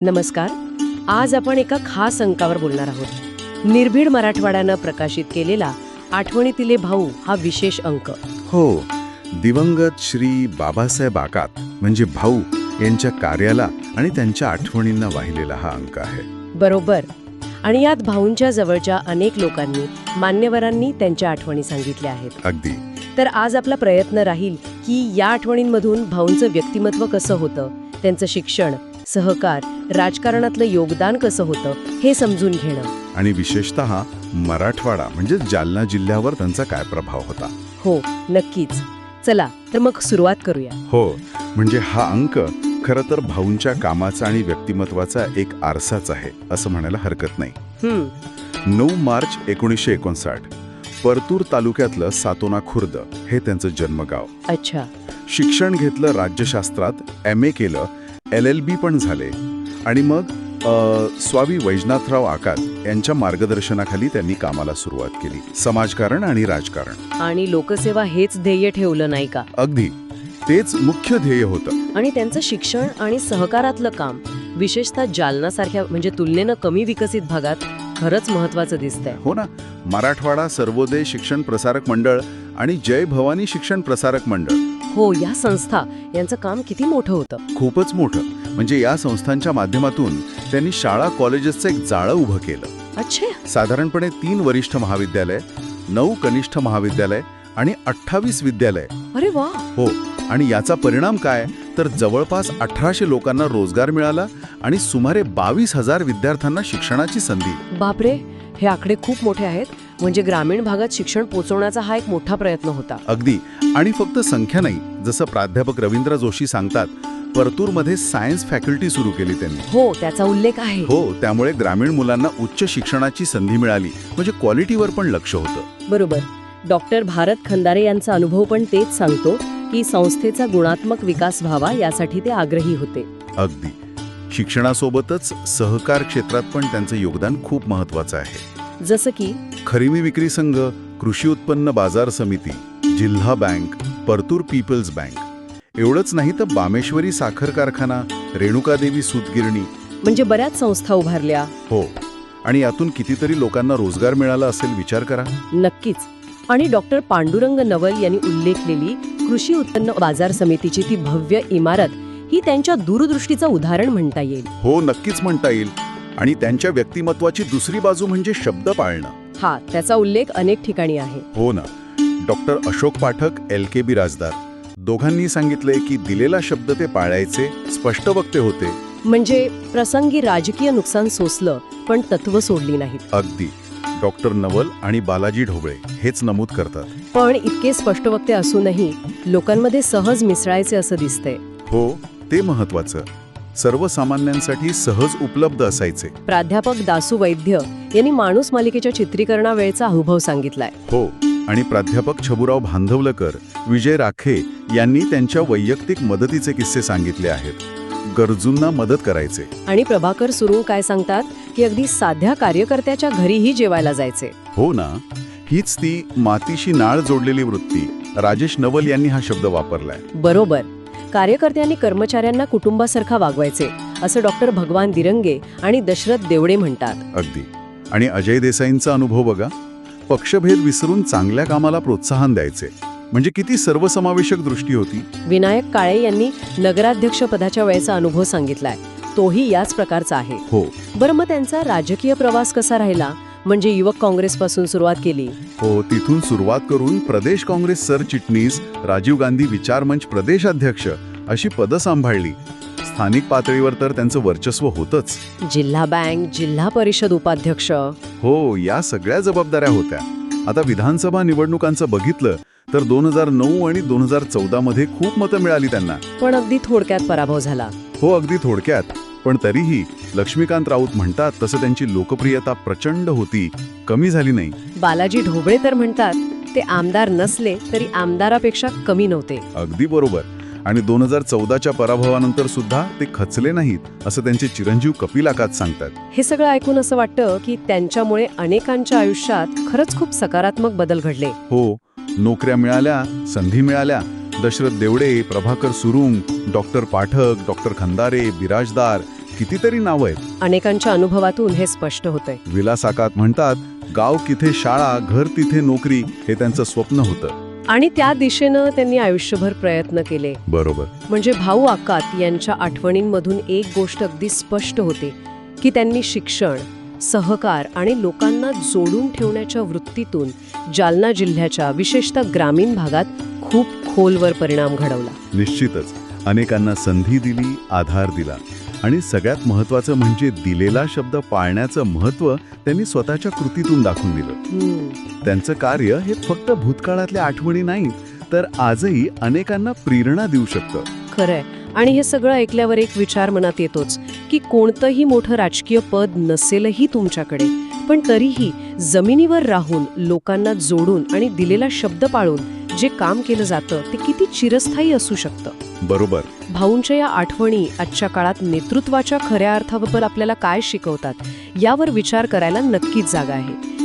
नमस्कार. आज आपण एका खास अंकावर बोलणार आहोत. निर्भीड मराठवाड्यानं प्रकाशित केलेला आठवणीतले भाऊ हा विशेष अंक. हो, दिवंगत श्री बाबासाहेब आकात म्हणजे भाऊ यांच्या कार्याला आणि त्यांच्या आठवणींना वाहिलेला हा अंक आहे. बरोबर. आणि यात भाऊंच्या जवळच्या अनेक लोकांनी, मान्यवरांनी त्यांच्या आठवणी सांगितल्या आहेत. अगदी. तर आज आपला प्रयत्न राहील की या आठवणींमधून भाऊंचं व्यक्तिमत्व कसं होतं, त्यांचं शिक्षण, सहकार, राजकारणातलं योगदान कसं होतं हे समजून घेणं. आणि विशेषतः मराठवाडा म्हणजे जालना जिल्ह्यावर त्यांचा काय प्रभाव होता. हो, नक्कीच. चला तर मग सुरुवात करूया. हो, म्हणजे हा अंक खरं तर भाऊंच्या कामाचा आणि व्यक्तिमत्वाचा एक आरसाच आहे असं म्हणायला हरकत नाही. 9 मार्च 1959 परतूर तालुक्यातलं सातोना खुर्द हे त्यांचं जन्मगाव. अच्छा. शिक्षण घेतलं राज्यशास्त्रात, MA केलं, LLB पण झाले आणि मग स्वामी वैजनाथराव आकात यांच्या मार्गदर्शनाखाली त्यांनी कामाला सुरुवात केली. समाजकारण आणि राजकारण आणि लोकसेवा हेच ध्येय ठेवलं नाही का? अगदी तेच मुख्य ध्येय होतं. आणि त्यांचं शिक्षण आणि सहकारातलं काम विशेषतः जालनासारख्या म्हणजे तुलनेनं कमी विकसित भागात खरंच महत्वाचं दिसतंय. हो ना. मराठवाडा सर्वोदय शिक्षण प्रसारक मंडळ आणि जय भवानी शिक्षण प्रसारक मंडळ, हो, या संस्था यांचं काम किती मोठं होतं. खूपच मोठं. म्हणजे या संस्थांच्या माध्यमातून त्यांनी शाळा कॉलेजेसचं एक जाळं उभं केलं. अच्छा. साधारणपणे 3 वरिष्ठ महाविद्यालय, 9 कनिष्ठ महाविद्यालय आणि 28 विद्यालय. अरे वा. हो. आणि याचा परिणाम काय तर जवळपास 1800 लोकांना रोजगार मिळाला आणि सुमारे 22,000 विद्यार्थ्यांना शिक्षणाची संधी. बापरे, हे आकडे खूप मोठे आहेत. म्हणजे ग्रामीण भागात शिक्षण पोहोचवण्याचा हा एक मोठा प्रयत्न होता. अगदी. आणि फक्त संख्या नाही, जसं प्राध्यापक रवींद्र जोशी सांगतात, परतूरमध्ये सायन्स फॅकल्टी सुरू केली त्यांनी. हो, त्याचा उल्लेख आहे. हो, त्यामुळे ग्रामीण मुलांना उच्च शिक्षणाची संधी मिळाली. म्हणजे क्वालिटीवर पण लक्ष होतं. बरोबर. डॉक्टर भारत खंदारे यांचा अनुभव पण तेच सांगतो की संस्थेचा गुणात्मक विकास व्हावा यासाठी ते आग्रही होते. अगदी. शिक्षणासोबतच सहकार क्षेत्रात पण त्यांचं योगदान खूप महत्वाचं आहे. जसं की खरेदी विक्री संघ, कृषी उत्पन्न बाजार समिती, जिल्हा बँक, परतूर पीपल्स बँक. एवढंच नाही तर बामेश्वरी साखर कारखाना, रेणुकादेवी सूतगिरणी. म्हणजे बऱ्याच संस्था उभारल्या. हो. आणि यातून कितीतरी लोकांना रोजगार मिळाला असेल, विचार करा. नक्कीच. आणि डॉक्टर पांडुरंग नवल यांनी उल्लेखलेली कृषी उत्पन्न बाजार समितीची ती भव्य इमारत ही त्यांच्या दूरदृष्टीचं उदाहरण म्हणता येईल. हो, नक्कीच म्हणता येईल. आणि त्यांच्या व्यक्तिमत्वाची दुसरी बाजू म्हणजे शब्द पाळणं. हा, त्याचा उल्लेख अनेक ठिकाणी आहे. हो ना. डॉक्टर अशोक पाठक, LK बिराजदार दोघांनी सांगितलंय की दिलेला शब्द ते पाळायचे, स्पष्ट वक्ते होते. म्हणजे प्रसंगी राजकीय नुकसान सोसलं पण तत्व सोडली नाहीत. अगदी. डॉक्टर नवल आणि बालाजी ढोबळे हेच नमूद करतात. पण इतके स्पष्ट वक्ते असूनही लोकांमध्ये सहज मिसळायचे असं दिसतंय. हो, ते महत्वाचं. सर्वसामान्यांसाठी सहज उपलब्ध असायचे. प्राध्यापक दासू वैद्य यांनी माणूस मालिकेच्या चित्रीकरणावेळचा अनुभव सांगितलाय. हो. आणि प्राध्यापक छबुराव भांधवलकर, विजय राखे यांनी त्यांच्या वैयक्तिक मदतीचे किस्से सांगितले आहेत. गरजूंना मदत करायचे. आणि प्रभाकर सुरू काय सांगतात की अगदी साध्या कार्यकर्त्याच्या घरीही जेवायला जायचे. हो ना. हीच ती मातीशी नाळ जोडलेली वृत्ती. राजेश नवल यांनी हा शब्द वापरलाय. बरोबर. कार्यकर्त्यांनी कर्मचाऱ्यांना कुटुंबासारखा वागवायचे असं डॉक्टर भगवान दिरंगे आणि दशरथ देवडे म्हणतात. अगदी. आणि अजय देसाईंचा अनुभव बघा. पक्षभेद विसरून चांगल्या कामाला प्रोत्साहन द्यायचे. म्हणजे किती सर्वसमावेशक दृष्टी होती. विनायक काळे यांनी नगराध्यक्ष पदाच्या वेळेचा अनुभव सांगितलाय. तोही याच प्रकारचा आहे. हो. बरं, मग त्यांचा राजकीय प्रवास कसा राहिला? म्हणजे युवक काँग्रेसपासून सुरुवात केली. हो, तिथून सुरुवात करून प्रदेश काँग्रेस सरचिटणीस, राजीव गांधी विचारमंच प्रदेशाध्यक्ष अशी पदं सांभाळली. स्थानिक पातळीवर तर त्यांचं वर्चस्व होतच. जिल्हा बँक, जिल्हा परिषद उपाध्यक्ष. हो, या सगळ्या जबाबदाऱ्या होत्या. आता विधानसभा निवडणुकांचं बघितलं तर 2009 आणि 2014 मध्ये खूप मतं मिळाली त्यांना. पण अगदी थोडक्यात पराभव झाला. हो, अगदी थोडक्यात. पण तरीही लक्ष्मीकांत राऊत म्हणतात तसं त्यांची लोकप्रियता प्रचंड होती, कमी झाली नाही. बालाजी ढोबळे तर म्हणतात ते आमदार नसले तरी आमदारापेक्षा कमी नव्हते. अगदी बरोबर. आणि 2014च्या पराभवानंतर सुद्धा ते खचले नाहीत असं त्यांचे चिरंजीव कपिल आकात सांगतात. हे सगळं ऐकून असं वाटतं की त्यांच्यामुळे अनेकांच्या आयुष्यात खरंच खूप सकारात्मक बदल घडले. हो. नोकऱ्या मिळाल्या, संधी मिळाल्या. दशरथ देवडे, प्रभाकर सुरुंग, डॉक्टर पाठक, डॉक्टर खंदारे, बिराजदार, कितीतरी नावं आहेत. अनेकांच्या अनुभवातून हे स्पष्ट होतंय. विलासाकात म्हणतात, गाव किथे शाळा, घर तिथे नोकरी, हे त्यांचं स्वप्न होतं. आणि त्या दिशेनं त्यांनी आयुष्यभर प्रयत्न केले. बरोबर. म्हणजे भाऊ आकात यांच्या आठवणींमधून एक गोष्ट अगदी स्पष्ट होते की त्यांनी शिक्षण, सहकार आणि लोकांना जोडून ठेवण्याच्या वृत्तीतून जालना जिल्ह्याच्या विशेषतः ग्रामीण भागात खूप खोलवर परिणाम घडवला. निश्चितच अनेकांना संधी दिली, आधार दिला आणि सगळ्यात महत्त्वाचं म्हणजे दिलेला शब्द पाळण्याचं महत्त्व त्यांनी स्वतःच्या कृतीतून दाखवून दिलं. त्यांचं कार्य हे फक्त भूतकाळातल्या आठवणी नाहीत, तर आजही अनेकांना प्रेरणा देऊ शकतं. खरंय. आणि हे सगळं ऐकल्यावर एक विचार मनात येतोच की कोणतंही मोठं राजकीय पद नसेलही तुमच्याकडे, पण तरीही जमिनीवर राहून लोकांना जोडून आणि दिलेला शब्द पाळून जे काम केलं जातं ते किती चिरस्थायी असू शकतं. बरोबर. भाऊंच्या या आठवणी आजच्या काळात नेतृत्वाच्या खऱ्या अर्थाबद्दल आपल्याला काय शिकवतात यावर विचार करायला नक्कीच जागा आहे.